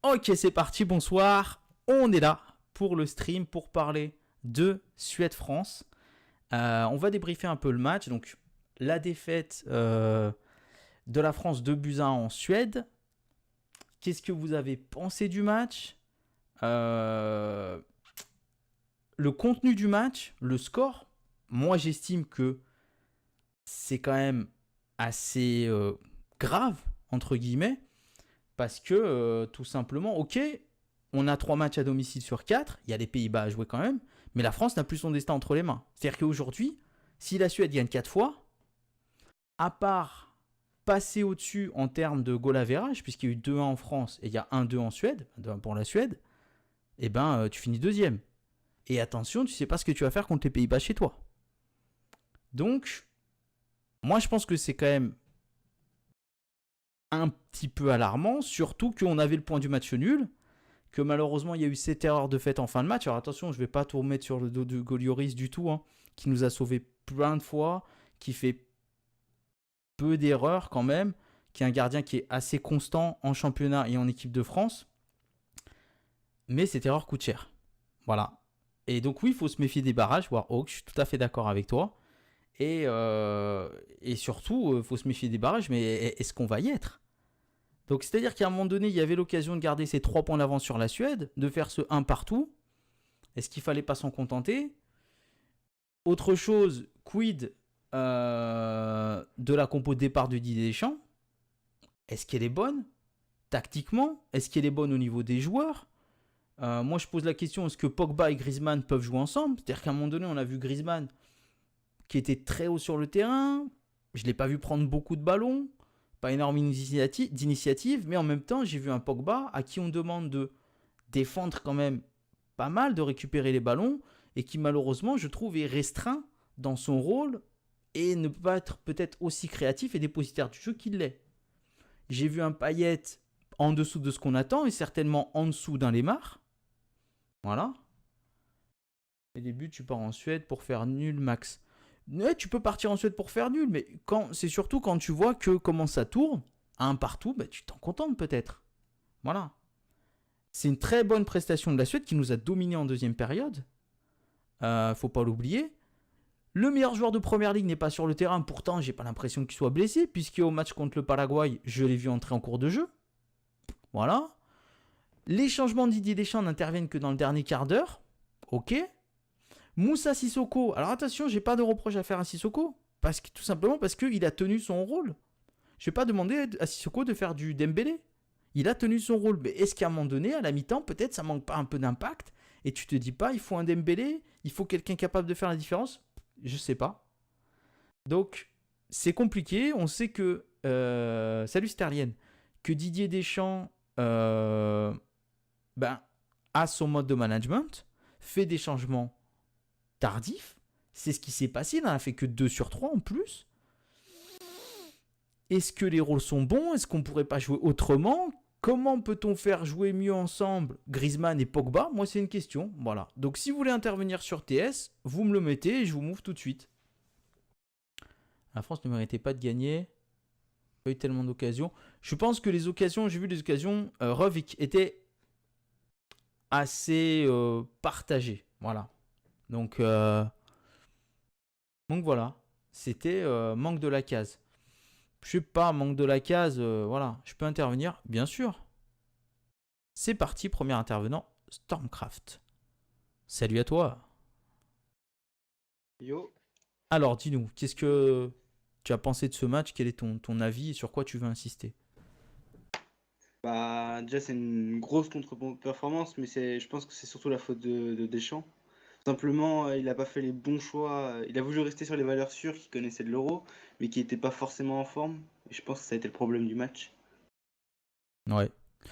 Ok, c'est parti, bonsoir. On est là pour le stream pour parler de Suède-France. On va débriefer un peu le match. Donc, la défaite de la France 2-1 en Suède. Qu'est-ce que vous avez pensé du match? Euh, Le contenu du match, le score. Moi, j'estime que c'est quand même assez grave, entre guillemets. Parce que, tout simplement, ok, on a 3 matchs à domicile sur 4, il y a les Pays-Bas à jouer quand même, mais la France n'a plus son destin entre les mains. C'est-à-dire qu'aujourd'hui, si la Suède gagne 4 fois, à part passer au-dessus en termes de goal average, puisqu'il y a eu 2-1 en France et il y a 1-2 en Suède, 2-1 pour la Suède, eh ben, tu finis deuxième. Et attention, tu sais pas ce que tu vas faire contre les Pays-Bas chez toi. Donc, moi je pense que c'est quand même un petit peu alarmant, surtout qu'on avait le point du match nul, que malheureusement il y a eu cette erreur de fait en fin de match. Alors attention, je ne vais pas tout remettre sur le dos de Golioris du tout, hein, qui nous a sauvé plein de fois, qui fait peu d'erreurs quand même, qui est un gardien qui est assez constant en championnat et en équipe de France. Mais cette erreur coûte cher. Voilà. Et donc oui, il faut se méfier des barrages, Warhawk, je suis tout à fait d'accord avec toi. Et surtout, il faut se méfier des barrages, mais est-ce qu'on va y être? Donc c'est-à-dire qu'à un moment donné, il y avait l'occasion de garder ces 3 points d'avance sur la Suède, de faire ce 1 partout. Est-ce qu'il fallait pas s'en contenter? Autre chose, quid de la compo de départ de Didier Deschamps? Est-ce qu'elle est bonne tactiquement? Est-ce qu'elle est bonne au niveau des joueurs? Moi, je pose la question, est-ce que Pogba et Griezmann peuvent jouer ensemble? C'est-à-dire qu'à un moment donné, on a vu Griezmann qui était très haut sur le terrain. Je ne l'ai pas vu prendre beaucoup de ballons. Pas énormément d'initiative, mais en même temps, j'ai vu un Pogba à qui on demande de défendre quand même pas mal, de récupérer les ballons, et qui malheureusement, je trouve, est restreint dans son rôle et ne peut pas être peut-être aussi créatif et dépositaire du jeu qu'il l'est. J'ai vu un Payet en dessous de ce qu'on attend et certainement en dessous d'un Lemar. Voilà. Et début, tu pars en Suède pour faire nul max. Ouais, tu peux partir en Suède pour faire nul, mais c'est surtout quand tu vois que comment ça tourne, à un partout, bah, tu t'en contentes peut-être. Voilà. C'est une très bonne prestation de la Suède qui nous a dominé en deuxième période. Faut pas l'oublier. Le meilleur joueur de première ligue n'est pas sur le terrain, pourtant j'ai pas l'impression qu'il soit blessé, puisqu'au match contre le Paraguay, je l'ai vu entrer en cours de jeu. Voilà. Les changements de Didier Deschamps n'interviennent que dans le dernier quart d'heure. Ok. Moussa Sissoko, alors attention, j'ai pas de reproche à faire à Sissoko, tout simplement parce qu'il a tenu son rôle. Je vais pas demander à Sissoko de faire du Dembélé. Il a tenu son rôle, mais est-ce qu'à un moment donné, à la mi-temps, peut-être ça manque pas un peu d'impact et tu te dis pas, il faut un Dembélé, il faut quelqu'un capable de faire la différence? Je sais pas. Donc, c'est compliqué. On sait que, salut Sterlien, que Didier Deschamps ben, a son mode de management, fait des changements tardifs. C'est ce qui s'est passé. Il n'en a fait que 2 sur 3 en plus. Est-ce que les rôles sont bons? Est-ce qu'on pourrait pas jouer autrement? Comment peut-on faire jouer mieux ensemble Griezmann et Pogba? Moi, c'est une question. Voilà. Donc, si vous voulez intervenir sur TS, vous me le mettez et je vous move tout de suite. La France ne méritait pas de gagner. Pas eu tellement d'occasions. Je pense que les occasions, j'ai vu les occasions, Rovik étaient assez partagées. Voilà. Donc voilà. C'était manque de la case. Je sais pas, manque de la case, voilà. Je peux intervenir? Bien sûr. C'est parti, premier intervenant, Stormcraft. Salut à toi. Yo, Alors, dis-nous, qu'est-ce que tu as pensé de ce match? Quel est ton avis et sur quoi tu veux insister? bah déjà c'est une grosse contre-performance, mais je pense que c'est surtout la faute de Deschamps. Simplement, il n'a pas fait les bons choix. Il a voulu rester sur les valeurs sûres qu'il connaissait de l'Euro, mais qui n'étaient pas forcément en forme. Et je pense que ça a été le problème du match. Ouais.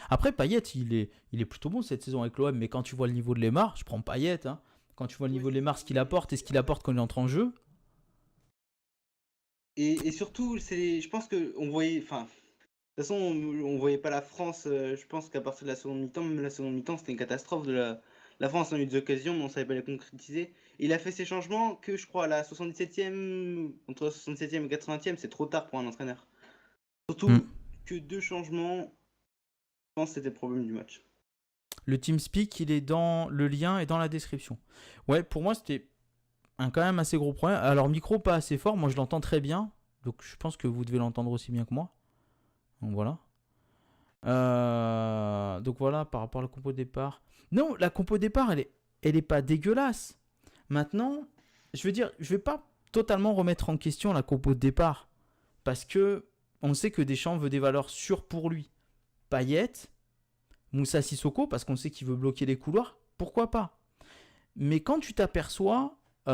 Après, Payet, il est plutôt bon cette saison avec l'OM, mais quand tu vois le niveau de Lemar, je prends Payet. Hein. Quand tu vois le Oui, niveau de c'est Lemar, ça. ce qu'il apporte et ce qu'il apporte quand il entre en jeu. Et surtout, je pense que on voyait, enfin, de toute façon, on voyait pas la France. Je pense qu'à partir de la seconde mi-temps, même la seconde mi-temps, c'était une catastrophe la France a eu des occasions, mais on savait pas les concrétiser. Il a fait ses changements que je crois à la 77e, entre la 77e et 80e, c'est trop tard pour un entraîneur. Hmm. Surtout que 2 changements, je pense que c'était le problème du match. Le TeamSpeak, il est dans le lien et dans la description. Ouais, pour moi, c'était quand même assez gros problème. Alors, micro pas assez fort, moi je l'entends très bien. Donc, je pense que vous devez l'entendre aussi bien que moi. Donc, voilà. Donc, voilà, par rapport à la compo de départ. Non, la compo de départ, elle est pas dégueulasse. Maintenant, je veux dire, je vais pas totalement remettre en question la compo de départ. Parce que on sait que Deschamps veut des valeurs sûres pour lui. Payet, Moussa Sissoko, parce qu'on sait qu'il veut bloquer les couloirs, pourquoi pas. Mais quand tu t'aperçois, c'est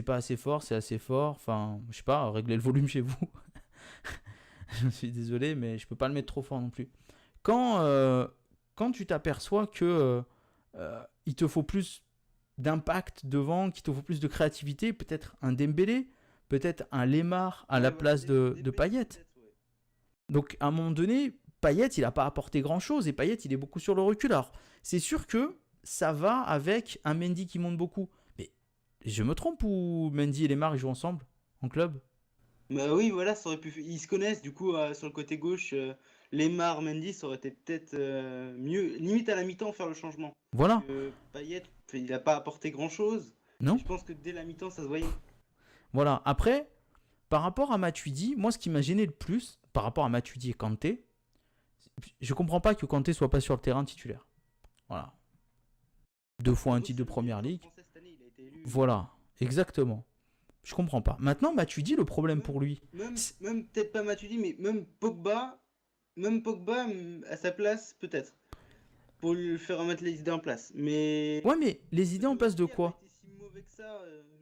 pas assez fort, c'est assez fort, enfin, je sais pas, réglez le volume chez vous. Je suis désolé, mais je peux pas le mettre trop fort non plus. Quand tu t'aperçois que il te faut plus d'impact devant, qu'il te faut plus de créativité, peut-être un Dembélé, peut-être un Lemar à la place de Payet. Donc à un moment donné, Payet, il n'a pas apporté grand-chose et Payet, il est beaucoup sur le recul. Alors, c'est sûr que ça va avec un Mendy qui monte beaucoup. Mais je me trompe ou Mendy et Lemar, ils jouent ensemble en club? Bah oui, voilà, ça aurait pu. Ils se connaissent, du coup, sur le côté gauche, Lemar, Mendy, ça aurait été peut-être mieux, limite à la mi-temps, faire le changement. Voilà, Payet, il n'a pas apporté grand-chose. non? Je pense que dès la mi-temps, ça se voyait. Voilà, après, par rapport à Matuidi, moi, ce qui m'a gêné le plus, par rapport à Matuidi et Kanté, je comprends pas que Kanté soit pas sur le terrain titulaire. Voilà. 2 fois un titre de première ligue. Français cette année, il a été élu. Voilà, exactement. Je comprends pas. Maintenant, Matuidi, le problème pour lui. Même peut-être pas Matuidi, mais même Pogba, à sa place, peut-être. Pour lui faire remettre les idées en place. Mais. Ouais, mais les idées en place de Matuidi a pas quoi? été si mauvais que ça,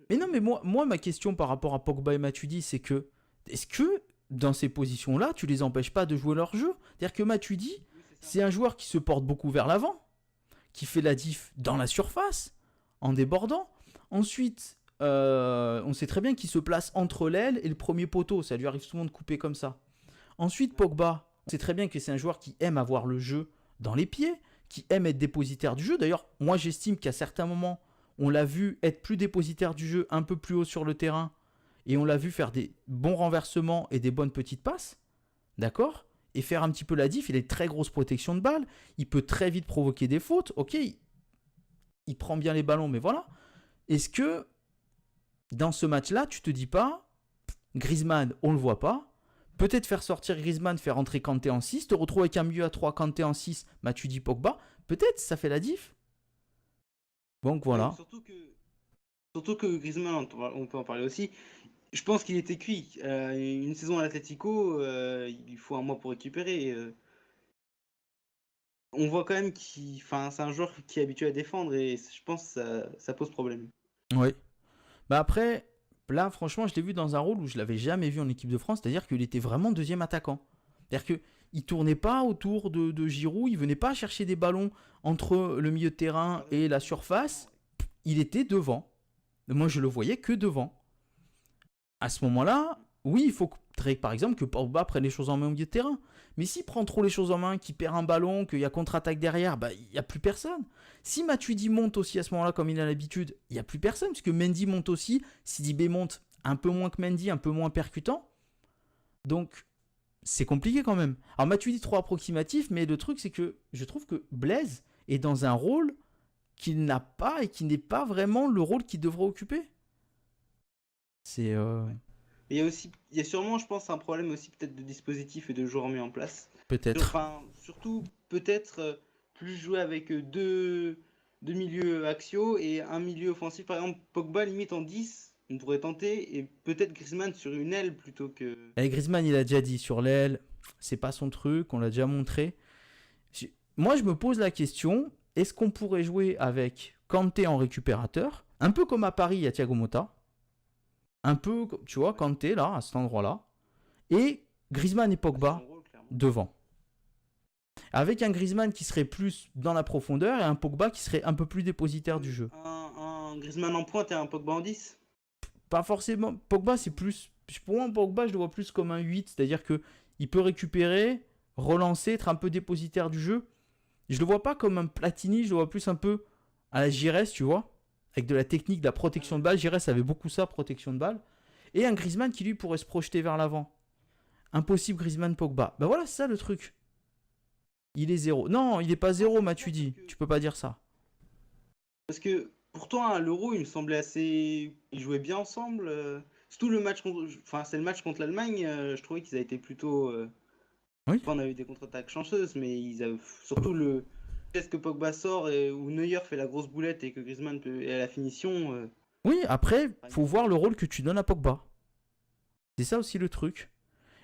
Mais non, mais moi, ma question par rapport à Pogba et Matuidi, c'est que est-ce que dans ces positions-là, tu les empêches pas de jouer leur jeu? C'est-à-dire que Matuidi, Oui, c'est ça. c'est un joueur qui se porte beaucoup vers l'avant, qui fait la diff dans la surface, en débordant. Ensuite, on sait très bien qu'il se place entre l'aile et le premier poteau. Ça lui arrive souvent de couper comme ça. Ensuite, Pogba, on sait très bien que c'est un joueur qui aime avoir le jeu dans les pieds, qui aime être dépositaire du jeu. D'ailleurs, moi, j'estime qu'à certains moments, on l'a vu être plus dépositaire du jeu, un peu plus haut sur le terrain, et on l'a vu faire des bons renversements et des bonnes petites passes. D'accord? Et faire un petit peu la diff. Il a une très grosse protection de balle. Il peut très vite provoquer des fautes. Ok, il prend bien les ballons, mais voilà. Est-ce que dans ce match-là, tu te dis pas, Griezmann, on le voit pas. Peut-être faire sortir Griezmann, faire entrer Kanté en 6, te retrouver avec un milieu à 3, Kanté en 6, Matuidi, Pogba. Peut-être ça fait la diff. Donc voilà. Surtout que Griezmann, on peut en parler aussi. Je pense qu'il était cuit. Une saison à l'Atlético, il faut un mois pour récupérer. On voit quand même enfin, c'est un joueur qui est habitué à défendre et je pense que ça pose problème. Oui. Bah après, là, franchement, je l'ai vu dans un rôle où je l'avais jamais vu en équipe de France, c'est-à-dire qu'il était vraiment deuxième attaquant. C'est-à-dire qu'il ne tournait pas autour de Giroud, il venait pas chercher des ballons entre le milieu de terrain et la surface, il était devant. Moi, je le voyais que devant. À ce moment-là, oui, il faut par exemple que Pogba prenne les choses en main au milieu de terrain. Mais s'il prend trop les choses en main, qu'il perd un ballon, qu'il y a contre-attaque derrière, bah, il n'y a plus personne. Si Matuidi monte aussi à ce moment-là comme il a l'habitude, il n'y a plus personne, puisque Mendy monte aussi, Sidibé monte un peu moins que Mendy, un peu moins percutant. Donc, c'est compliqué quand même. Alors Matuidi trop approximatif, mais le truc c'est que je trouve que Blaise est dans un rôle qu'il n'a pas et qui n'est pas vraiment le rôle qu'il devrait occuper. C'est... Mais il y a sûrement, je pense, un problème aussi peut-être de dispositif et de joueurs mis en place. Peut-être. Enfin, surtout, peut-être plus jouer avec deux milieux axiaux et un milieu offensif. Par exemple, Pogba limite en 10, on pourrait tenter, et peut-être Griezmann sur une aile plutôt que. Et Griezmann, il a déjà dit sur l'aile, c'est pas son truc, on l'a déjà montré. Moi, je me pose la question, est-ce qu'on pourrait jouer avec Kanté en récupérateur, un peu comme à Paris, il y a Thiago Motta, un peu, tu vois, Kanté, là, à cet endroit-là, et Griezmann et Pogba Son rôle, clairement. devant. Avec un Griezmann qui serait plus dans la profondeur et un Pogba qui serait un peu plus dépositaire du jeu. Un Griezmann en pointe et un Pogba en 10. Pas forcément. Pogba, c'est plus. Pour moi, Pogba, je le vois plus comme un 8, c'est-à-dire qu'il peut récupérer, relancer, être un peu dépositaire du jeu. Je le vois pas comme un Platini, je le vois plus un peu à la Giresse, tu vois, avec de la technique, de la protection de balle. Giresse avait beaucoup ça, protection de balle. Et un Griezmann qui, lui, pourrait se projeter vers l'avant. Impossible Griezmann Pogba. Bah voilà, c'est ça le truc. Il est 0. Non, il est pas 0, Matuidi. Tu peux pas dire ça. Parce que pourtant, à l'Euro, il me semblait assez. Ils jouaient bien ensemble. Surtout le match contre. Enfin, c'est le match contre l'Allemagne. Je trouvais qu'ils avaient été plutôt. Oui. Enfin, on avait des contre-attaques chanceuses, mais ils avaient. Surtout le. Est-ce que Pogba sort et où Neuer fait la grosse boulette et que Griezmann est à la finition. Oui, après, faut voir le rôle que tu donnes à Pogba. C'est ça aussi le truc.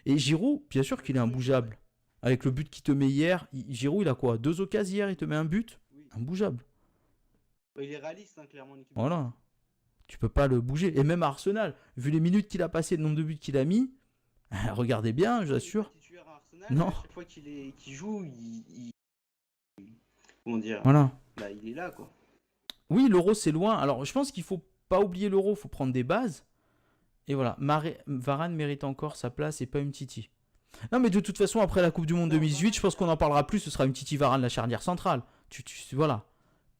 Et Giroud, bien sûr qu'il est imbougeable. Avec le but qu'il te met hier, Giroud, il a quoi? 2 occasions hier, il te met un but? Oui. Imbougeable. Il est réaliste, hein, clairement, en équipe. Voilà. Tu peux pas le bouger. Et même à Arsenal, vu les minutes qu'il a passées, le nombre de buts qu'il a mis, regardez bien, j'assure. Titulaire à Arsenal, Non. à chaque fois qu'il joue, comment dire, Voilà. bah, il est là, quoi. Oui, l'Euro, c'est loin. Alors, je pense qu'il faut pas oublier l'Euro, il faut prendre des bases. Et voilà, Varane mérite encore sa place et pas Umtiti. Non, mais de toute façon, après la Coupe du Monde 2018, je pense qu'on en parlera plus. Ce sera Umtiti Varane, la charnière centrale. Voilà.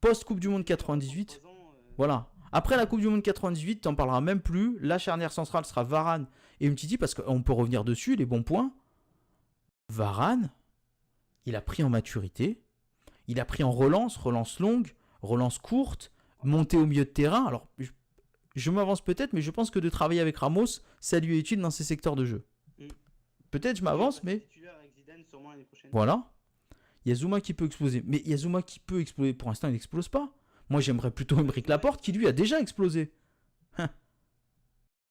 Post-Coupe du Monde 98, voilà. Après la Coupe du Monde 98, t'en parleras même plus. La charnière centrale sera Varane et Umtiti parce qu'on peut revenir dessus, les bons points. Varane, il a pris en maturité. Il a pris en relance longue, relance courte, montée au milieu de terrain. Alors, je m'avance peut-être, mais je pense que de travailler avec Ramos, ça lui est utile dans ses secteurs de jeu. Peut-être je m'avance, mais voilà. Il y a Zouma qui peut exploser. Mais il y a Zouma qui peut exploser. Pour l'instant, il n'explose pas. Moi, j'aimerais plutôt Aymeric Laporte qui, lui, a déjà explosé.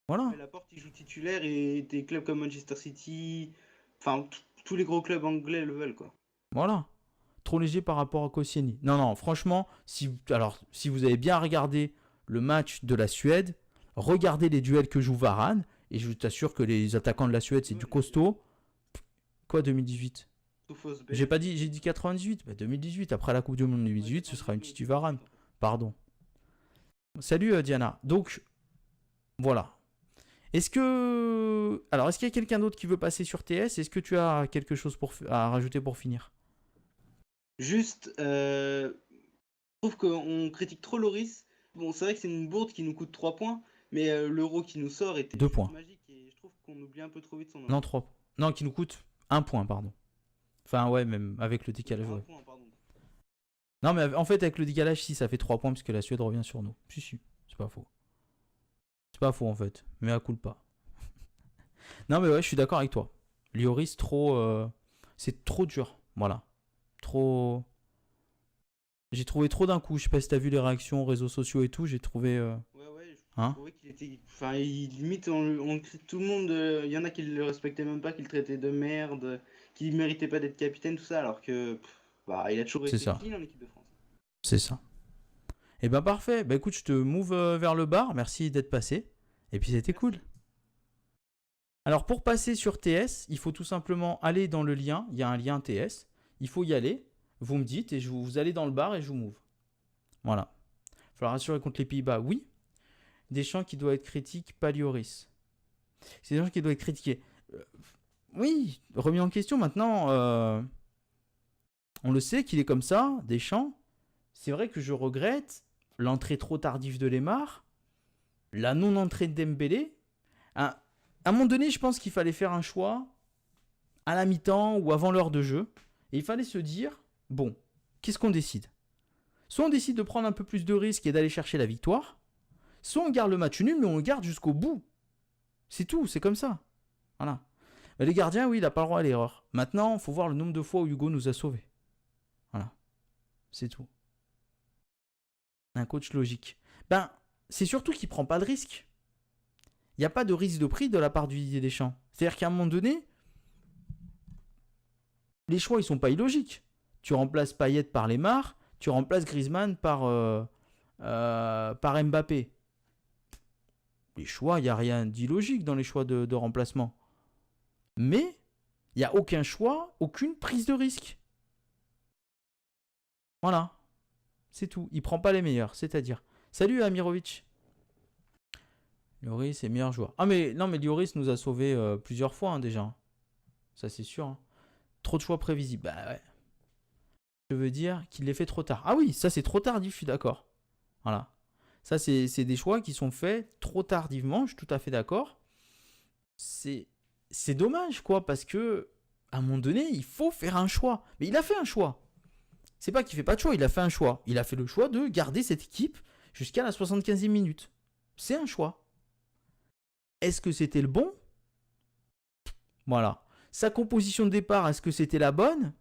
Voilà. Mais Laporte, il joue titulaire et des clubs comme Manchester City, enfin, tous les gros clubs anglais le veulent, quoi. Voilà. Trop léger par rapport à Koscielny. Non, franchement, si vous avez bien regardé le match de la Suède, regardez les duels que joue Varane, et je t'assure que les attaquants de la Suède, c'est du costaud. Quoi, 2018? J'ai pas dit, j'ai dit 98. Bah, 2018, après la Coupe du Monde 2018, ce sera une petite Varane. Pardon. Salut Diana. Donc, voilà. Est-ce qu'il y a quelqu'un d'autre qui veut passer sur TS? Est-ce que tu as quelque chose à rajouter pour finir? Juste, je trouve qu'on critique trop Loris. Bon, c'est vrai que c'est une bourde qui nous coûte 3 points, mais l'euro qui nous sort était 2 points. Magique et je trouve qu'on oublie un peu trop vite son nom. Non, 3. Non, qui nous coûte 1 point, pardon. Enfin, ouais, même avec le décalage. Un Ouais. point, pardon. Non, mais en fait, avec le décalage, si, ça fait 3 points, puisque la Suède revient sur nous. Si, c'est pas faux. C'est pas faux, en fait. Mais à coup pas. Non, mais ouais, je suis d'accord avec toi. Lloris, c'est trop dur. Voilà. Trop. J'ai trouvé trop d'un coup. Je sais pas si t'as vu les réactions, réseaux sociaux et tout. J'ai trouvé. Ouais, je trouvais qu'il était. Enfin, limite, on crie tout le monde. Il y en a qui le respectaient même pas, qui le traitaient de merde, qui méritait pas d'être capitaine, tout ça, alors que. Bah, il a toujours été clean en équipe de France. C'est ça. Et ben parfait. Bah écoute, je te move vers le bar. Merci d'être passé. Et puis c'était cool. Alors pour passer sur TS, il faut tout simplement aller dans le lien. Il y a un lien TS. Il faut y aller. Vous me dites et vous allez dans le bar et je vous move. Voilà. Il va falloir assurer contre les Pays-Bas. Oui. Deschamps qui doit être critique, pas Lloris. C'est Deschamps qui doit être critiqué. Oui, remis en question maintenant. On le sait qu'il est comme ça, Deschamps. C'est vrai que je regrette l'entrée trop tardive de Lemar, la non-entrée de Dembélé. À un moment donné, je pense qu'il fallait faire un choix à la mi-temps ou avant l'heure de jeu. Et il fallait se dire, bon, qu'est-ce qu'on décide? Soit on décide de prendre un peu plus de risques et d'aller chercher la victoire, soit on garde le match nul, mais on le garde jusqu'au bout. C'est tout, c'est comme ça. Voilà. Mais les gardiens, oui, il n'a pas le droit à l'erreur. Maintenant, il faut voir le nombre de fois où Hugo nous a sauvés. Voilà. C'est tout. Un coach logique. Ben, c'est surtout qu'il ne prend pas de risque. Il n'y a pas de risque de prix de la part du Didier Deschamps. C'est-à-dire qu'à un moment donné, les choix, ils ne sont pas illogiques. Tu remplaces Payet par Lemar, tu remplaces Griezmann par Mbappé. Les choix, il n'y a rien d'illogique dans les choix de remplacement. Mais il n'y a aucun choix, aucune prise de risque. Voilà. C'est tout. Il ne prend pas les meilleurs, c'est-à-dire. Salut Amirovic. Lloris est meilleur joueur. Ah mais non, mais Lloris nous a sauvés plusieurs fois déjà. Ça c'est sûr. Hein. Trop de choix prévisibles. Bah ouais. Je veux dire qu'il les fait trop tard. Ah oui, ça c'est trop tardif, je suis d'accord. Voilà. Ça c'est des choix qui sont faits trop tardivement, je suis tout à fait d'accord. C'est c'est dommage, quoi, parce que à un moment donné, il faut faire un choix. Mais il a fait un choix. C'est pas qu'il fait pas de choix, il a fait un choix. Il a fait le choix de garder cette équipe jusqu'à la 75e minute. C'est un choix. Est-ce que c'était le bon? Voilà. Sa composition de départ, est-ce que c'était la bonne?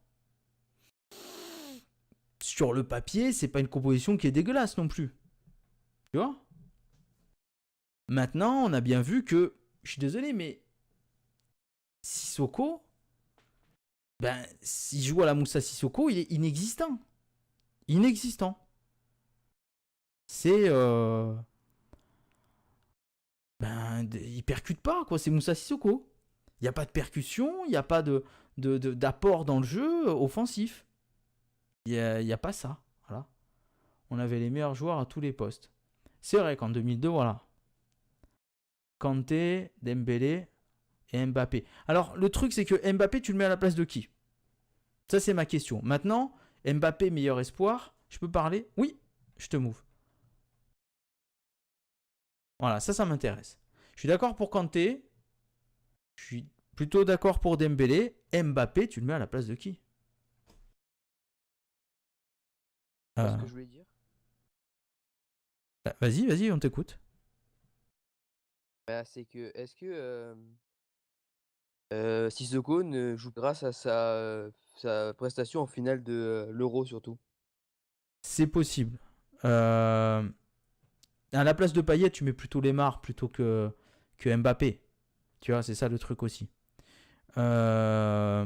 Sur le papier, c'est pas une composition qui est dégueulasse non plus. Tu vois? Maintenant, on a bien vu que, je suis désolé, mais Sissoko, ben, s'il joue à la Moussa Sissoko, il est inexistant. Inexistant. C'est. Ben, il percute pas, quoi. C'est Moussa Sissoko. Il n'y a pas de percussion, il n'y a pas d'apport dans le jeu offensif. Il n'y a pas ça. Voilà. On avait les meilleurs joueurs à tous les postes. C'est vrai qu'en 2002, voilà. Kanté, Dembélé et Mbappé. Alors, le truc, c'est que Mbappé, tu le mets à la place de qui? Ça, c'est ma question. Maintenant, Mbappé, meilleur espoir. Je peux parler? Oui, je te move. Voilà, ça m'intéresse. Je suis d'accord pour Kanté. Je suis plutôt d'accord pour Dembélé. Mbappé, tu le mets à la place de qui? Ce que je voulais dire. Vas-y, on t'écoute. Bah, c'est que est-ce que Sissoko ne joue grâce à sa prestation en finale de l'Euro surtout? C'est possible. À la place de Payet, tu mets plutôt Lemar plutôt que Mbappé. Tu vois, c'est ça le truc aussi. Je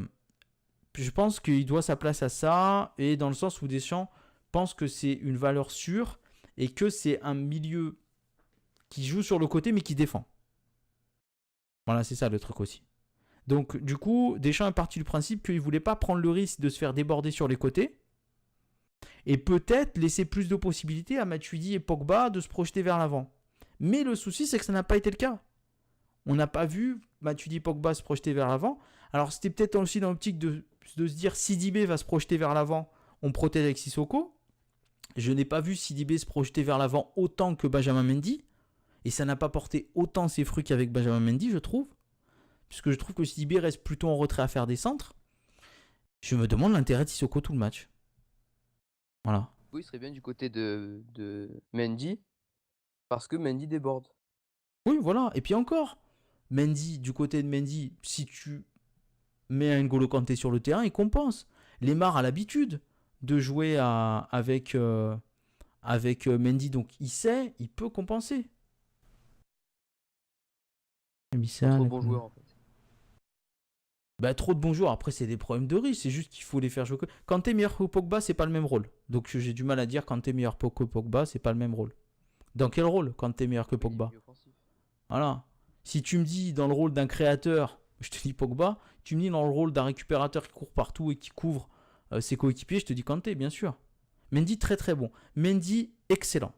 pense qu'il doit sa place à ça, et dans le sens où Deschamps pense que c'est une valeur sûre et que c'est un milieu qui joue sur le côté mais qui défend. Voilà, c'est ça le truc aussi. Donc du coup, Deschamps est parti du principe qu'il ne voulait pas prendre le risque de se faire déborder sur les côtés et peut-être laisser plus de possibilités à Matuidi et Pogba de se projeter vers l'avant. Mais le souci, c'est que ça n'a pas été le cas. On n'a pas vu Matuidi et Pogba se projeter vers l'avant. Alors c'était peut-être aussi dans l'optique de se dire Sidibé va se projeter vers l'avant, on protège avec Sissoko. Je n'ai pas vu Sidibé se projeter vers l'avant autant que Benjamin Mendy. Et ça n'a pas porté autant ses fruits qu'avec Benjamin Mendy, je trouve. Puisque je trouve que Sidibé reste plutôt en retrait à faire des centres. Je me demande l'intérêt de Sissoko tout le match. Voilà. Oui, il serait bien du côté de Mendy, parce que Mendy déborde. Oui, voilà. Et puis encore, Mendy, du côté de Mendy, si tu mets un N'Golo Kanté sur le terrain, il compense. Lemar a l'habitude de jouer avec Mendy, donc il sait, il peut compenser. Trop bon joueur en fait. Bah, trop de bons joueurs. Après, c'est des problèmes de riche. C'est juste qu'il faut les faire jouer. Quand t'es meilleur que Pogba, c'est pas le même rôle. Donc j'ai du mal à dire quand t'es meilleur que Pogba, c'est pas le même rôle. Dans quel rôle quand t'es meilleur que Pogba? Voilà. Si tu me dis dans le rôle d'un créateur, je te dis Pogba. Tu me dis dans le rôle d'un récupérateur qui court partout et qui couvre ses coéquipiers, je te dis Kanté, bien sûr. Mendy, très très bon. Mendy, excellent.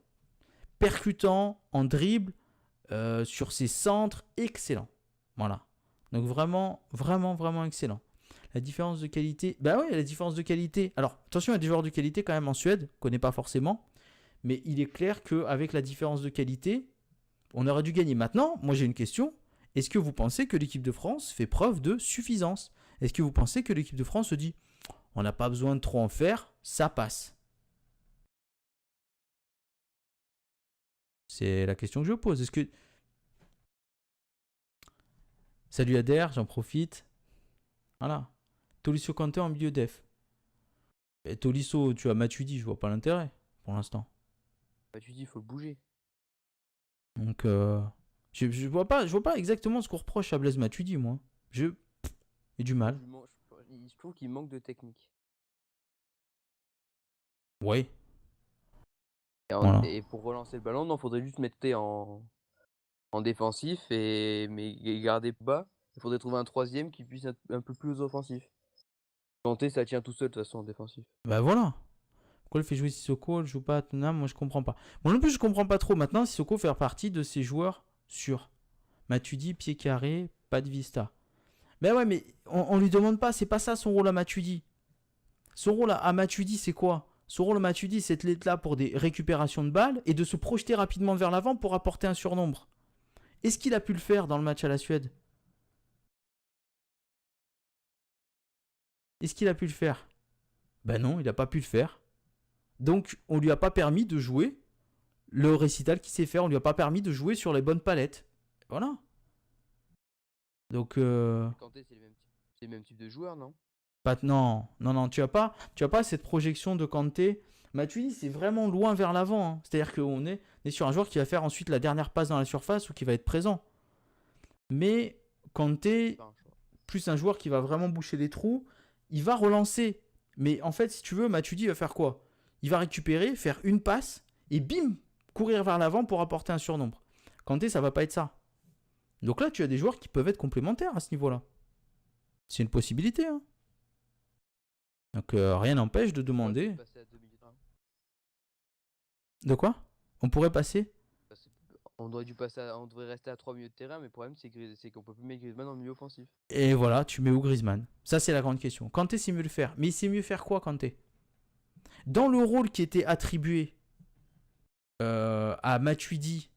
Percutant, en dribble, sur ses centres, excellent. Voilà. Donc vraiment, vraiment, vraiment excellent. La différence de qualité, bah ouais, la différence de qualité. Alors attention, il y a des joueurs de qualité quand même en Suède, on ne connaît pas forcément, mais il est clair qu'avec la différence de qualité, on aurait dû gagner. Maintenant, moi j'ai une question. Est-ce que vous pensez que l'équipe de France fait preuve de suffisance? Est-ce que vous pensez que l'équipe de France se dit, on n'a pas besoin de trop en faire, ça passe? C'est la question que je pose. Est-ce que... Salut Adair, j'en profite. Voilà. Tolisso Kanté en milieu def. Et Tolisso, tu as Matuidi, je vois pas l'intérêt pour l'instant. Matuidi, il faut le bouger. Donc, je vois pas exactement ce qu'on reproche à Blaise Matuidi, moi. J'ai du mal. Je trouve qu'il manque de technique. Ouais. Et pour relancer le ballon, il faudrait juste mettre en défensif mais garder bas. Il faudrait trouver un troisième qui puisse être un peu plus offensif. Kanté, ça tient tout seul de toute façon en défensif. Bah voilà. Pourquoi il fait jouer Sissoko, il joue pas à Tottenham? Moi je comprends pas. Moi non plus je comprends pas trop. Maintenant Sissoko fait partie de ces joueurs sûrs. Matuidi, pied carré, pas de vista. Ben ouais, mais on lui demande pas, c'est pas ça son rôle à Matuidi. Son rôle à Matuidi, c'est quoi? Son rôle à Matuidi, c'est d'être là pour des récupérations de balles et de se projeter rapidement vers l'avant pour apporter un surnombre. Est-ce qu'il a pu le faire dans le match à la Suède? Est-ce qu'il a pu le faire? Ben non, il n'a pas pu le faire. Donc, on lui a pas permis de jouer le récital qu'il sait faire. On lui a pas permis de jouer sur les bonnes palettes. Voilà. Donc, Kanté, c'est le même type de joueur, non? non, non, non, tu as pas cette projection de Kanté. Matuidi, c'est vraiment loin vers l'avant, hein. C'est-à-dire qu'on est sur un joueur qui va faire ensuite la dernière passe dans la surface ou qui va être présent. Mais Kanté, C'est pas un choix. plus un joueur qui va vraiment boucher les trous, il va relancer. Mais en fait, si tu veux, Matuidi va faire quoi? Il va récupérer, faire une passe et bim, courir vers l'avant pour apporter un surnombre. Kanté, ça va pas être ça. Donc là, tu as des joueurs qui peuvent être complémentaires à ce niveau-là. C'est une possibilité, hein. Donc rien n'empêche de On aurait demander. pu passer à 2 milieux de terrain. De quoi? On pourrait passer? Passer- On devrait rester à 3 milieux de terrain, mais le problème c'est qu'on peut plus mettre Griezmann en milieu offensif. Et voilà, tu mets où Griezmann? Ça, c'est la grande question. Kanté sait mieux le faire. Mais il sait mieux faire quoi, Kanté? Dans le rôle qui était attribué à Matuidi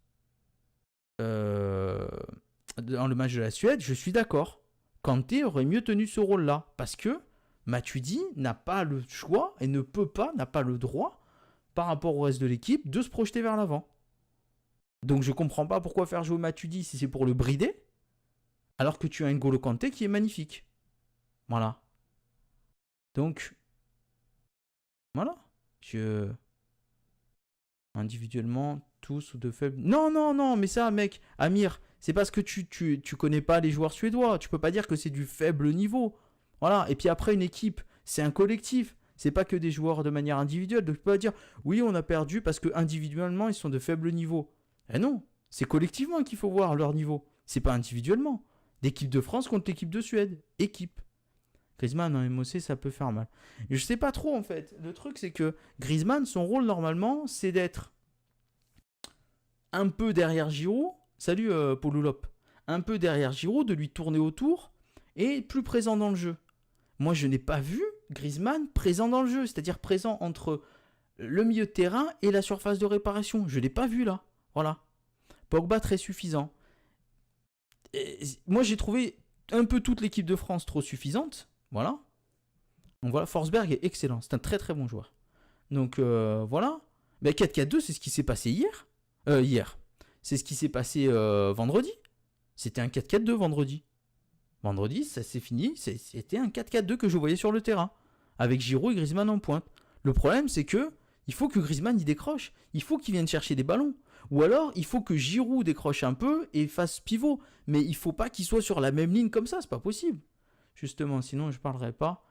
dans le match de la Suède, je suis d'accord. Kanté aurait mieux tenu ce rôle-là. Parce que Matuidi n'a pas le choix et ne peut pas, n'a pas le droit, par rapport au reste de l'équipe, de se projeter vers l'avant. Donc je comprends pas pourquoi faire jouer Matuidi si c'est pour le brider, alors que tu as N'Golo Kanté qui est magnifique. Voilà. Donc, voilà. Individuellement, tous ou de faibles. Non, non, non, mais ça, mec, Amir, c'est parce que tu connais pas les joueurs suédois. Tu peux pas dire que c'est du faible niveau. Voilà. Et puis après, une équipe, c'est un collectif. C'est pas que des joueurs de manière individuelle. Donc tu peux pas dire, oui, on a perdu parce que individuellement, ils sont de faible niveau. Eh non, c'est collectivement qu'il faut voir leur niveau. C'est pas individuellement. L'équipe de France contre l'équipe de Suède. Équipe. Griezmann en MOC, ça peut faire mal. Et je sais pas trop en fait. Le truc, c'est que Griezmann, son rôle normalement, c'est d'être un peu derrière Giroud. Salut Paul Loulop. Un peu derrière Giroud, de lui tourner autour et plus présent dans le jeu. Moi, je n'ai pas vu Griezmann présent dans le jeu, c'est-à-dire présent entre le milieu de terrain et la surface de réparation. Je ne l'ai pas vu là. Voilà. Pogba très suffisant. Et moi, j'ai trouvé un peu toute l'équipe de France trop suffisante. Voilà. Donc voilà, Forsberg est excellent. C'est un très très bon joueur. Donc voilà. Mais 4-4-2, c'est ce qui s'est passé hier. Hier. C'est ce qui s'est passé vendredi. C'était un 4-4-2 vendredi. Vendredi, ça s'est fini. C'était un 4-4-2 que je voyais sur le terrain. Avec Giroud et Griezmann en pointe. Le problème, c'est que il faut que Griezmann y décroche. Il faut qu'il vienne chercher des ballons. Ou alors, il faut que Giroud décroche un peu et fasse pivot. Mais il faut pas qu'il soit sur la même ligne comme ça. C'est pas possible. Justement, sinon je parlerai pas.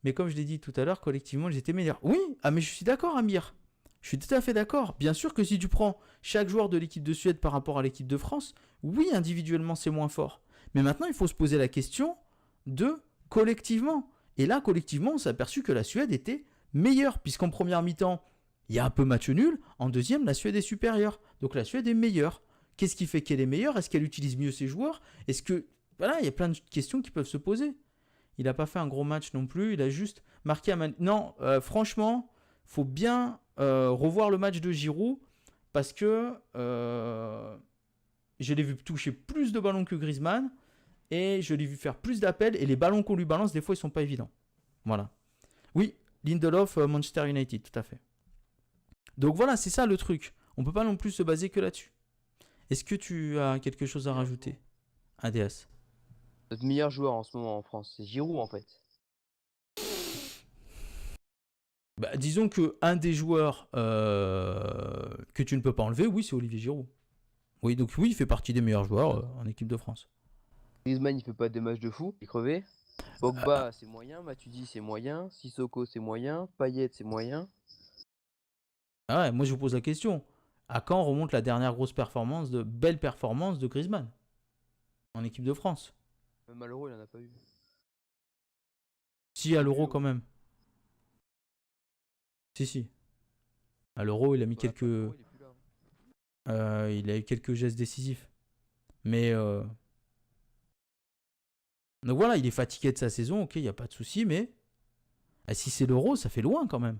Mais comme je l'ai dit tout à l'heure, collectivement, j'étais meilleur. Oui, mais je suis d'accord, Amir. Je suis tout à fait d'accord. Bien sûr que si tu prends chaque joueur de l'équipe de Suède par rapport à l'équipe de France, oui, individuellement, c'est moins fort. Mais maintenant, il faut se poser la question de collectivement. Et là, collectivement, on s'est aperçu que la Suède était meilleure, puisqu'en première mi-temps, il y a un peu match nul. En deuxième, la Suède est supérieure. Donc la Suède est meilleure. Qu'est-ce qui fait qu'elle est meilleure? Est-ce qu'elle utilise mieux ses joueurs? Est-ce que... Voilà, il y a plein de questions qui peuvent se poser. Il n'a pas fait un gros match non plus. Il a juste marqué un... Non, franchement, il faut bien revoir le match de Giroud parce que je l'ai vu toucher plus de ballons que Griezmann et je l'ai vu faire plus d'appels et les ballons qu'on lui balance, des fois, ils sont pas évidents. Voilà. Oui, Lindelof, Manchester United, tout à fait. Donc voilà, c'est ça le truc. On peut pas non plus se baser que là-dessus. Est-ce que tu as quelque chose à rajouter, ADS? Notre meilleur joueur en ce moment en France, c'est Giroud en fait. Bah, disons que un des joueurs que tu ne peux pas enlever, oui, c'est Olivier Giroud. Oui, donc oui, il fait partie des meilleurs joueurs en équipe de France. Griezmann il fait pas des matchs de fou, il est crevé. Pogba c'est moyen, Matuidi c'est moyen, Sissoko c'est moyen, Payet c'est moyen. Ah ouais, moi je vous pose la question. À quand remonte la dernière grosse performance, belle performance de Griezmann en équipe de France? Même à l'Euro il en a pas eu. Si, à l'Euro quand même. Si. À l'Euro, il a mis Voilà, quelques... pas l'Euro, il est plus là. il a eu quelques gestes décisifs. Mais... Donc voilà, il est fatigué de sa saison, ok, il n'y a pas de souci, mais... si c'est l'Euro, ça fait loin quand même.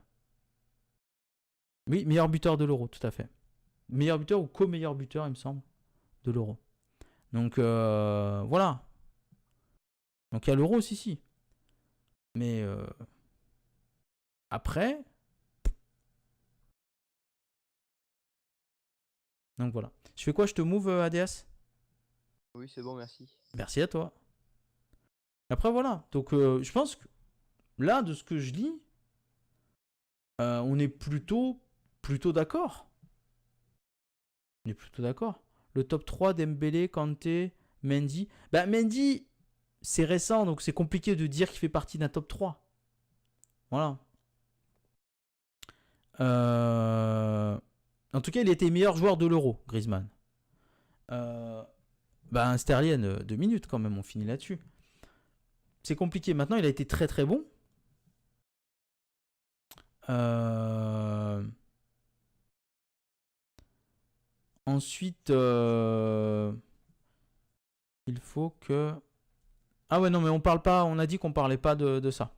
Oui, meilleur buteur de l'Euro, tout à fait. Meilleur buteur ou co-meilleur buteur, il me semble, de l'Euro. Donc voilà. Donc à l'Euro, si. Mais après, donc voilà. Je fais quoi? Je te move ADS? Oui, c'est bon, merci. Merci à toi. Après, voilà. Donc, je pense que là, de ce que je lis, on est plutôt d'accord. On est plutôt d'accord. Le top 3, Dembélé, Kanté, Mendy. Bah, Mendy, c'est récent, donc c'est compliqué de dire qu'il fait partie d'un top 3. Voilà. En tout cas, il était meilleur joueur de l'Euro, Griezmann. Un Sterling, 2 minutes quand même, on finit là-dessus. C'est compliqué. Maintenant, il a été très très bon. Ensuite, il faut que... Ah ouais, non, mais on parle pas, on a dit qu'on parlait pas de ça.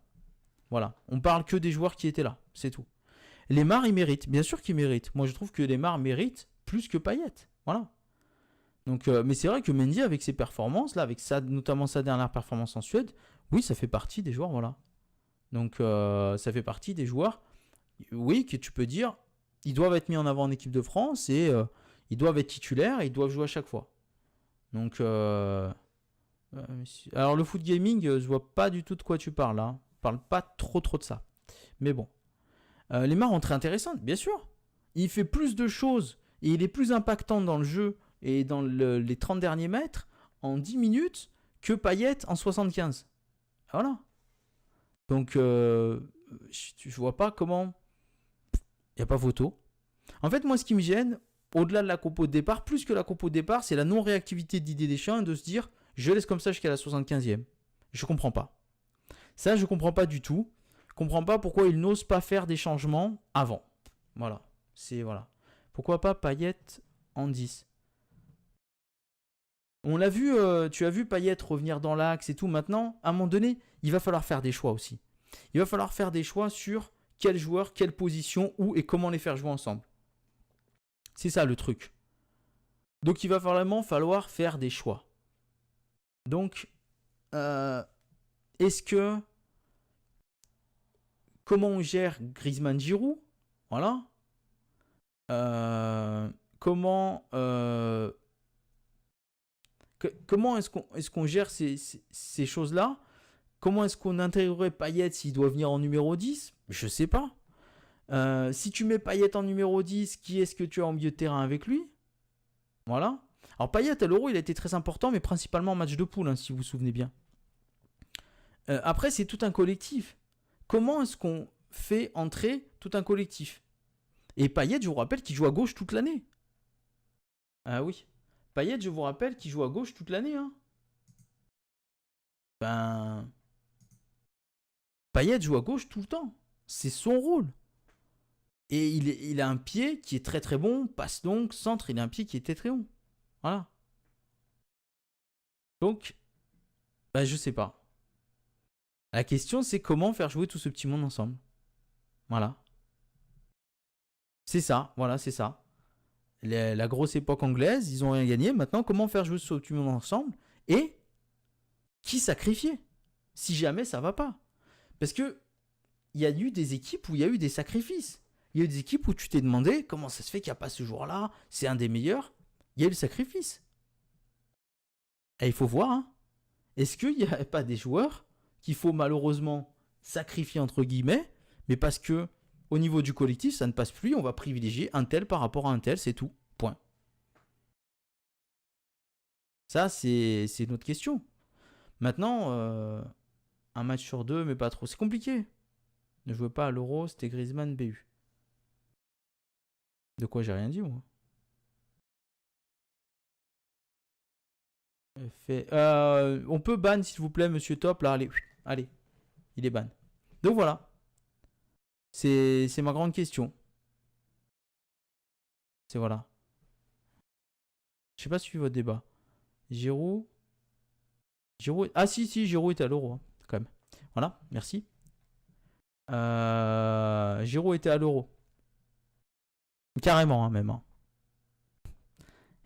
Voilà. On parle que des joueurs qui étaient là, c'est tout. Lemar, il mérite. Bien sûr qu'il mérite. Moi, je trouve que Lemar mérite plus que Payet. Voilà. Donc, mais c'est vrai que Mendy, avec ses performances, là, avec notamment sa dernière performance en Suède, oui, ça fait partie des joueurs, voilà. Donc, ça fait partie des joueurs, oui, que tu peux dire, ils doivent être mis en avant en équipe de France et ils doivent être titulaires et ils doivent jouer à chaque fois. Donc, alors le foot gaming, je vois pas du tout de quoi tu parles, là. On parle pas trop de ça. Mais bon. Lemar est très intéressante, bien sûr. Il fait plus de choses et il est plus impactant dans le jeu et dans les 30 derniers mètres en 10 minutes que Payet en 75. Voilà. Donc, je vois pas comment... Il n'y a pas photo. En fait, moi, ce qui me gêne, au-delà de la compo de départ, plus que la compo de départ, c'est la non-réactivité de Didier Deschamps et de se dire, je laisse comme ça jusqu'à la 75e. Je comprends pas. Ça, je comprends pas du tout. Je comprends pas pourquoi il n'ose pas faire des changements avant. Voilà. Voilà. Pourquoi pas Payet en 10? On l'a vu, tu as vu Payet revenir dans l'axe et tout. Maintenant, à un moment donné, il va falloir faire des choix aussi. Il va falloir faire des choix sur quel joueur, quelle position, où et comment les faire jouer ensemble. C'est ça le truc. Donc il va vraiment falloir faire des choix. Donc, est-ce que... Comment on gère Griezmann-Giroud? Voilà. Comment est-ce qu'on gère ces choses-là? Comment est-ce qu'on intégrerait Payet s'il doit venir en numéro 10? Je sais pas. Si tu mets Payet en numéro 10, qui est-ce que tu as en milieu de terrain avec lui? Voilà. Alors Payet à l'Euro, il a été très important, mais principalement en match de poule, hein, si vous vous souvenez bien. Après, c'est tout un collectif. Comment est-ce qu'on fait entrer tout un collectif? Et Payet, je vous rappelle qu'il joue à gauche toute l'année. Ah oui. Payet, je vous rappelle qu'il joue à gauche toute l'année. Hein. Payet joue à gauche tout le temps. C'est son rôle. Et il a un pied qui est très très bon. Passe donc, centre, il a un pied qui est très bon. Voilà. Donc, je sais pas. La question, c'est comment faire jouer tout ce petit monde ensemble. Voilà. C'est ça, voilà, c'est ça. La grosse époque anglaise, ils ont rien gagné. Maintenant, comment faire jouer ce petit monde ensemble? Et qui sacrifier si jamais ça va pas? Parce que il y a eu des équipes où il y a eu des sacrifices. Il y a eu des équipes où tu t'es demandé comment ça se fait qu'il n'y a pas ce joueur-là, c'est un des meilleurs. Il y a eu le sacrifice. Et il faut voir, hein. Est-ce qu'il n'y a pas des joueurs qu'il faut malheureusement sacrifier entre guillemets, mais parce que au niveau du collectif, ça ne passe plus, on va privilégier un tel par rapport à un tel, c'est tout. Point. Ça, c'est une autre question. Maintenant, un match sur deux, mais pas trop. C'est compliqué. Ne jouez pas à l'Euro, c'était Griezmann BU. De quoi j'ai rien dit, moi. On peut ban, s'il vous plaît, monsieur Top. Là, allez. Il est ban. Donc voilà. C'est ma grande question. C'est voilà. Je sais pas suivi votre débat. Giroud. Ah si, Giroud était à l'Euro, hein, quand même. Voilà, merci. Giroud était à l'Euro. Carrément, hein, même. Hein.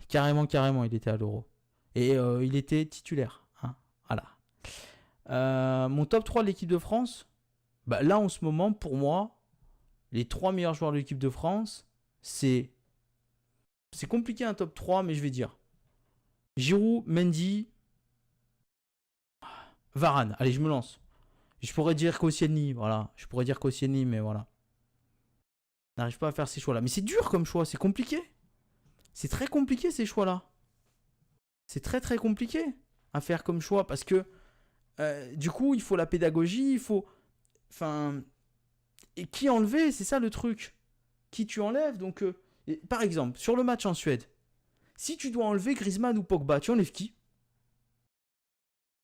Carrément, il était à l'Euro. Et il était titulaire. Hein. Voilà. Mon top 3 de l'équipe de France, bah, là en ce moment, pour moi, les 3 meilleurs joueurs de l'équipe de France, c'est compliqué un top 3, mais je vais dire Giroud, Mendy, Varane. Allez, je me lance. Je pourrais dire Koscielny, voilà. Je pourrais dire Koscielny, mais voilà. N'arrive pas à faire ces choix-là. Mais c'est dur comme choix, c'est compliqué. C'est très compliqué ces choix-là. C'est très très compliqué à faire comme choix parce que du coup, il faut la pédagogie, il faut... Enfin... Et qui enlever, c'est ça le truc. Qui tu enlèves, donc... Par exemple, sur le match en Suède, si tu dois enlever Griezmann ou Pogba, tu enlèves qui?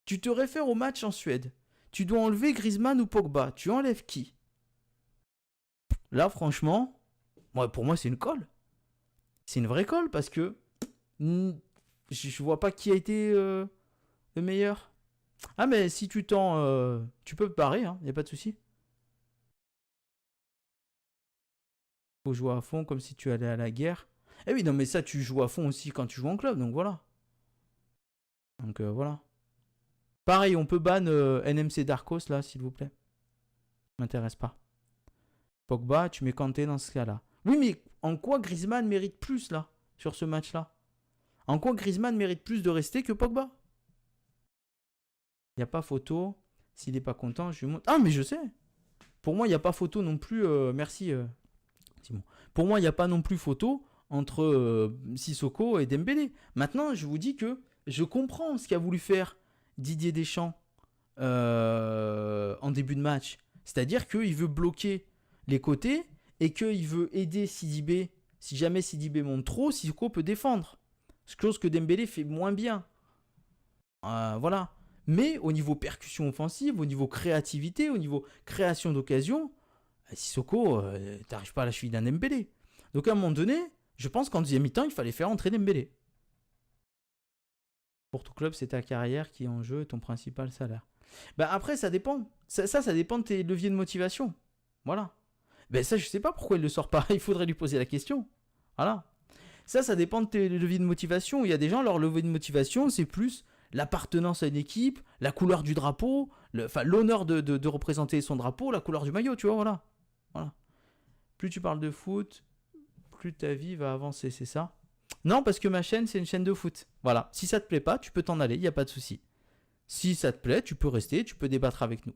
Tu te réfères au match en Suède. Tu dois enlever Griezmann ou Pogba, tu enlèves qui? Là, franchement, pour moi, c'est une colle. C'est une vraie colle parce que je vois pas qui a été le meilleur. Ah, mais si tu t'en... tu peux te barrer, hein, y a pas de souci. Faut jouer à fond comme si tu allais à la guerre. Eh oui, non, mais ça, tu joues à fond aussi quand tu joues en club, donc voilà. Donc voilà. Pareil, on peut ban NMC Darkos, là, s'il vous plaît. M'intéresse pas. Pogba, tu mets Kanté dans ce cas-là. Oui, mais en quoi Griezmann mérite plus, là, sur ce match-là? En quoi Griezmann mérite plus de rester que Pogba? Il n'y a pas photo. S'il n'est pas content, je lui montre. Ah, mais je sais. Pour moi, il n'y a pas photo non plus. Merci, Simon. Pour moi, il n'y a pas non plus photo entre Sissoko et Dembélé. Maintenant, je vous dis que je comprends ce qu'a voulu faire Didier Deschamps en début de match. C'est-à-dire qu'il veut bloquer les côtés et qu'il veut aider Sidibé. Si jamais Sidibé monte trop, Sissoko peut défendre. Chose que Dembélé fait moins bien. Voilà. Mais au niveau percussion offensive, au niveau créativité, au niveau création d'occasion, Sissoko, t'arrives pas à la cheville d'un Dembélé. Donc à un moment donné, je pense qu'en deuxième mi-temps, il fallait faire entrer Dembélé. Pour tout club, c'est ta carrière qui est en jeu et ton principal salaire. Bah après, ça dépend. Ça dépend de tes leviers de motivation. Voilà. Ben ça, je sais pas pourquoi il le sort pas. Il faudrait lui poser la question. Voilà. Ça dépend de tes leviers de motivation. Il y a des gens, leur levier de motivation, c'est plus l'appartenance à une équipe, la couleur du drapeau, l'honneur de représenter son drapeau, la couleur du maillot, tu vois, voilà. Plus tu parles de foot, plus ta vie va avancer, c'est ça? Non, parce que ma chaîne, c'est une chaîne de foot. Voilà. Si ça te plaît pas, tu peux t'en aller, il n'y a pas de souci. Si ça te plaît, tu peux rester, tu peux débattre avec nous.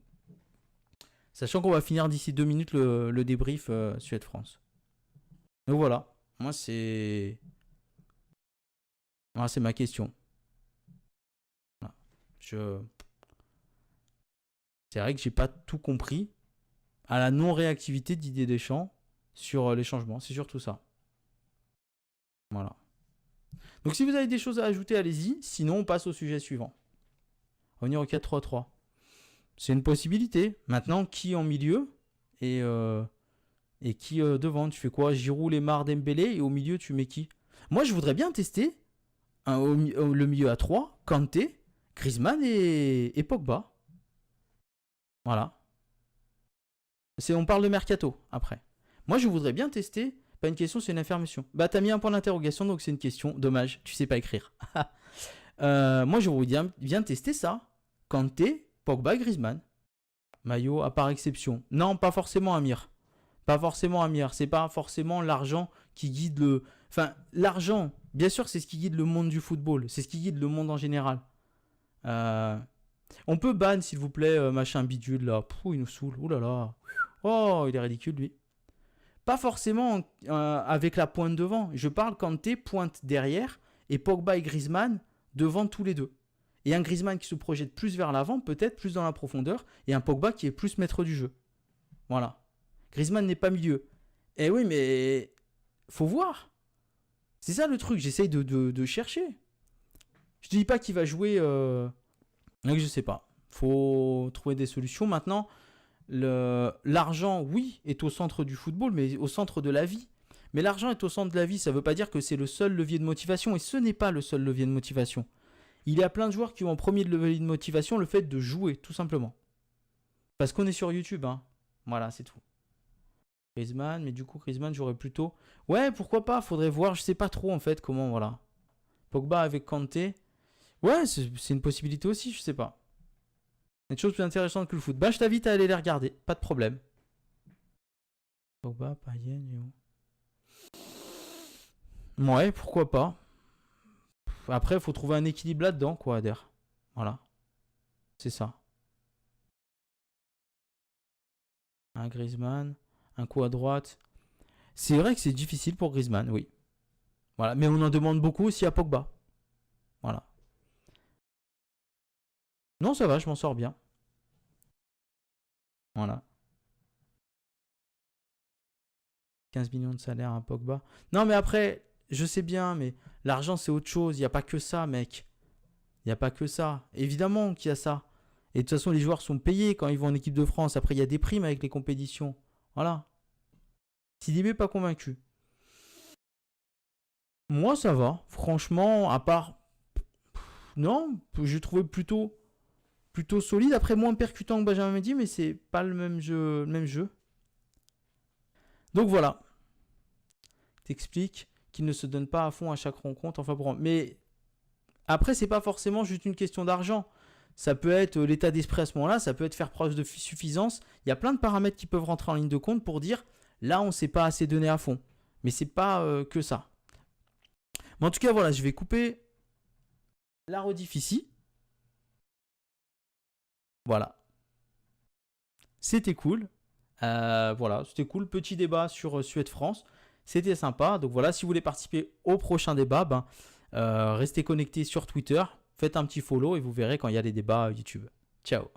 Sachant qu'on va finir d'ici 2 minutes le débrief Suède-France. Donc voilà. Moi, c'est ma question. Voilà. C'est vrai que j'ai pas tout compris à la non-réactivité de Didier Deschamps sur les changements. C'est surtout ça. Voilà. Donc si vous avez des choses à ajouter, allez-y. Sinon, on passe au sujet suivant. Revenir au 4-3-3. C'est une possibilité. Maintenant, qui en milieu et qui devant? Tu fais quoi? Giroud, Lemar, Dembélé, et au milieu, tu mets qui? Moi, je voudrais bien tester le milieu à 3, Kanté, Griezmann et Pogba. Voilà. On parle de mercato après. Moi, je voudrais bien tester. Pas une question, c'est une affirmation. Bah, t'as mis un point d'interrogation, donc c'est une question. Dommage, tu sais pas écrire. Moi, je voudrais bien tester ça. Kanté, Pogba, Griezmann. Maillot à part exception. Non, pas forcément Amir. Pas forcément Amir. C'est pas forcément l'argent qui guide le... Enfin, l'argent, bien sûr, c'est ce qui guide le monde du football. C'est ce qui guide le monde en général. On peut ban, s'il vous plaît, machin bidule, là. Pouh, il nous saoule. Ouh là là. Oh, il est ridicule, lui. Pas forcément avec la pointe devant. Je parle Kanté pointe derrière et Pogba et Griezmann devant tous les deux. Et un Griezmann qui se projette plus vers l'avant, peut-être plus dans la profondeur, et un Pogba qui est plus maître du jeu. Voilà. Griezmann n'est pas milieu. Eh oui, mais faut voir. C'est ça le truc, j'essaye de chercher. Je dis pas qu'il va jouer... Donc je sais pas. Faut trouver des solutions. Maintenant, l'argent, oui, est au centre du football, mais au centre de la vie. Mais l'argent est au centre de la vie, ça ne veut pas dire que c'est le seul levier de motivation, et ce n'est pas le seul levier de motivation. Il y a plein de joueurs qui ont en premier levier de motivation le fait de jouer, tout simplement. Parce qu'on est sur YouTube, hein. Voilà, c'est tout. Griezmann, mais du coup, Griezmann, j'aurais plutôt... Ouais, pourquoi pas, faudrait voir, je sais pas trop, en fait, comment, voilà. Pogba avec Kanté. Ouais, c'est une possibilité aussi, je sais pas. Des choses plus intéressantes que le foot. Bah, je t'invite à aller les regarder. Pas de problème. Pogba, Payet, ouais, pourquoi pas. Après, il faut trouver un équilibre là-dedans, quoi, Ader. Voilà. C'est ça. Un Griezmann, un coup à droite. C'est vrai que c'est difficile pour Griezmann, oui. Voilà, mais on en demande beaucoup aussi à Pogba. Voilà. Non, ça va, je m'en sors bien. Voilà. 15 millions de salaire à Pogba. Non, mais après, je sais bien, mais l'argent, c'est autre chose. Il n'y a pas que ça, mec. Il n'y a pas que ça. Évidemment qu'il y a ça. Et de toute façon, les joueurs sont payés quand ils vont en équipe de France. Après, il y a des primes avec les compétitions. Voilà. Sidibé, pas convaincu. Moi, ça va. Franchement, à part... Non, j'ai trouvé plutôt solide. Après, moins percutant que Benjamin Mendy, mais c'est pas le même jeu. Donc voilà. T'expliques qu'il ne se donne pas à fond à chaque rencontre. Enfin bon, mais après, c'est pas forcément juste une question d'argent. Ça peut être l'état d'esprit à ce moment-là, ça peut être faire preuve de suffisance. Il y a plein de paramètres qui peuvent rentrer en ligne de compte pour dire là, on ne s'est pas assez donné à fond. Mais c'est pas que ça. Mais en tout cas, voilà, je vais couper la rediff ici. Voilà. C'était cool. Voilà, c'était cool. Petit débat sur Suède-France. C'était sympa. Donc voilà, si vous voulez participer au prochain débat, ben, restez connectés sur Twitter. Faites un petit follow et vous verrez quand il y a les débats YouTube. Ciao.